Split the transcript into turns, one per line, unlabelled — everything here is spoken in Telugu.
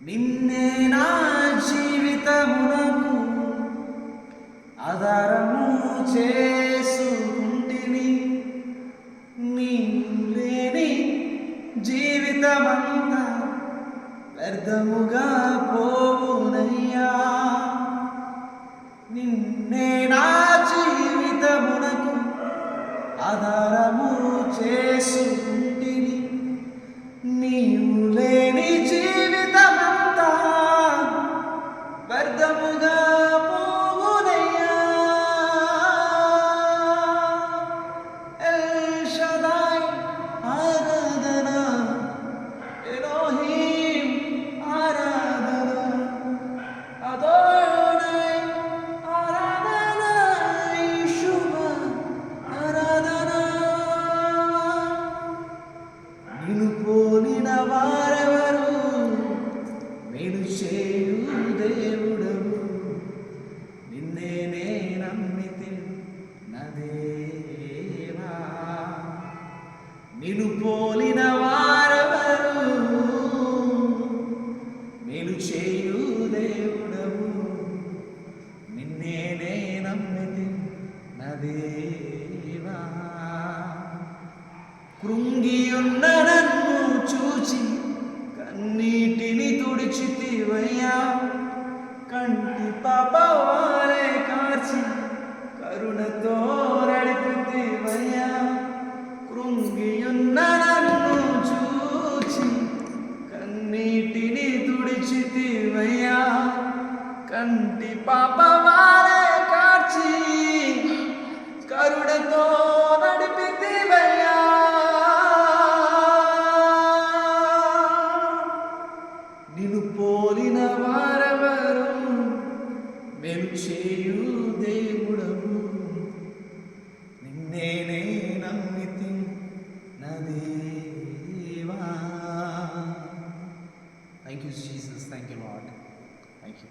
నిన్నే నా జీవితమునకు ఆధారము చేసుకుంటిని. నీవు లేని జీవితమంతా వ్యర్థముగా పోవునయ్యా. నిన్నే నా జీవితమునకు ఆధారము చేసుకుంటిని. నీవు లేని జీవితమంతా వ్యర్థముగా పోవునయ్యా. ఎల్ షదాయ్ ఆరాధన, ఎలోహీం ఆరాధన, అదోనై ఆరాధన, యెషూవా ఆరాధన. నిన్ను పోలిన వారెవరు? మేలు చేయు దేవుడవు. నిన్నే నే నమ్మితి నా దేవా. నిన్ను పోలిన వారెవరు? మేలు చేయు దేవుడవు. నిన్నే నే నమ్మితి నా దేవా. కృంగియున్న నన్ను చూచి కన్నీటిని తుడిచితివయ్యా. కంటి పాప వారే కార్చి కరుణతో నడిపితివయ్యా. కృంగియున్న నన్ను చూచి కన్నీటిని తుడిచితివయ్యా. కంటి పాప వారే కార్చి కరుణతో నడిపితివయ్యా. నిన్ను పోలిన వారెవరు? మేలు చేయు దేవుడవు. నిన్నే నే నమ్మితి నా దేవా. Thank you Jesus, thank you lord, thank you.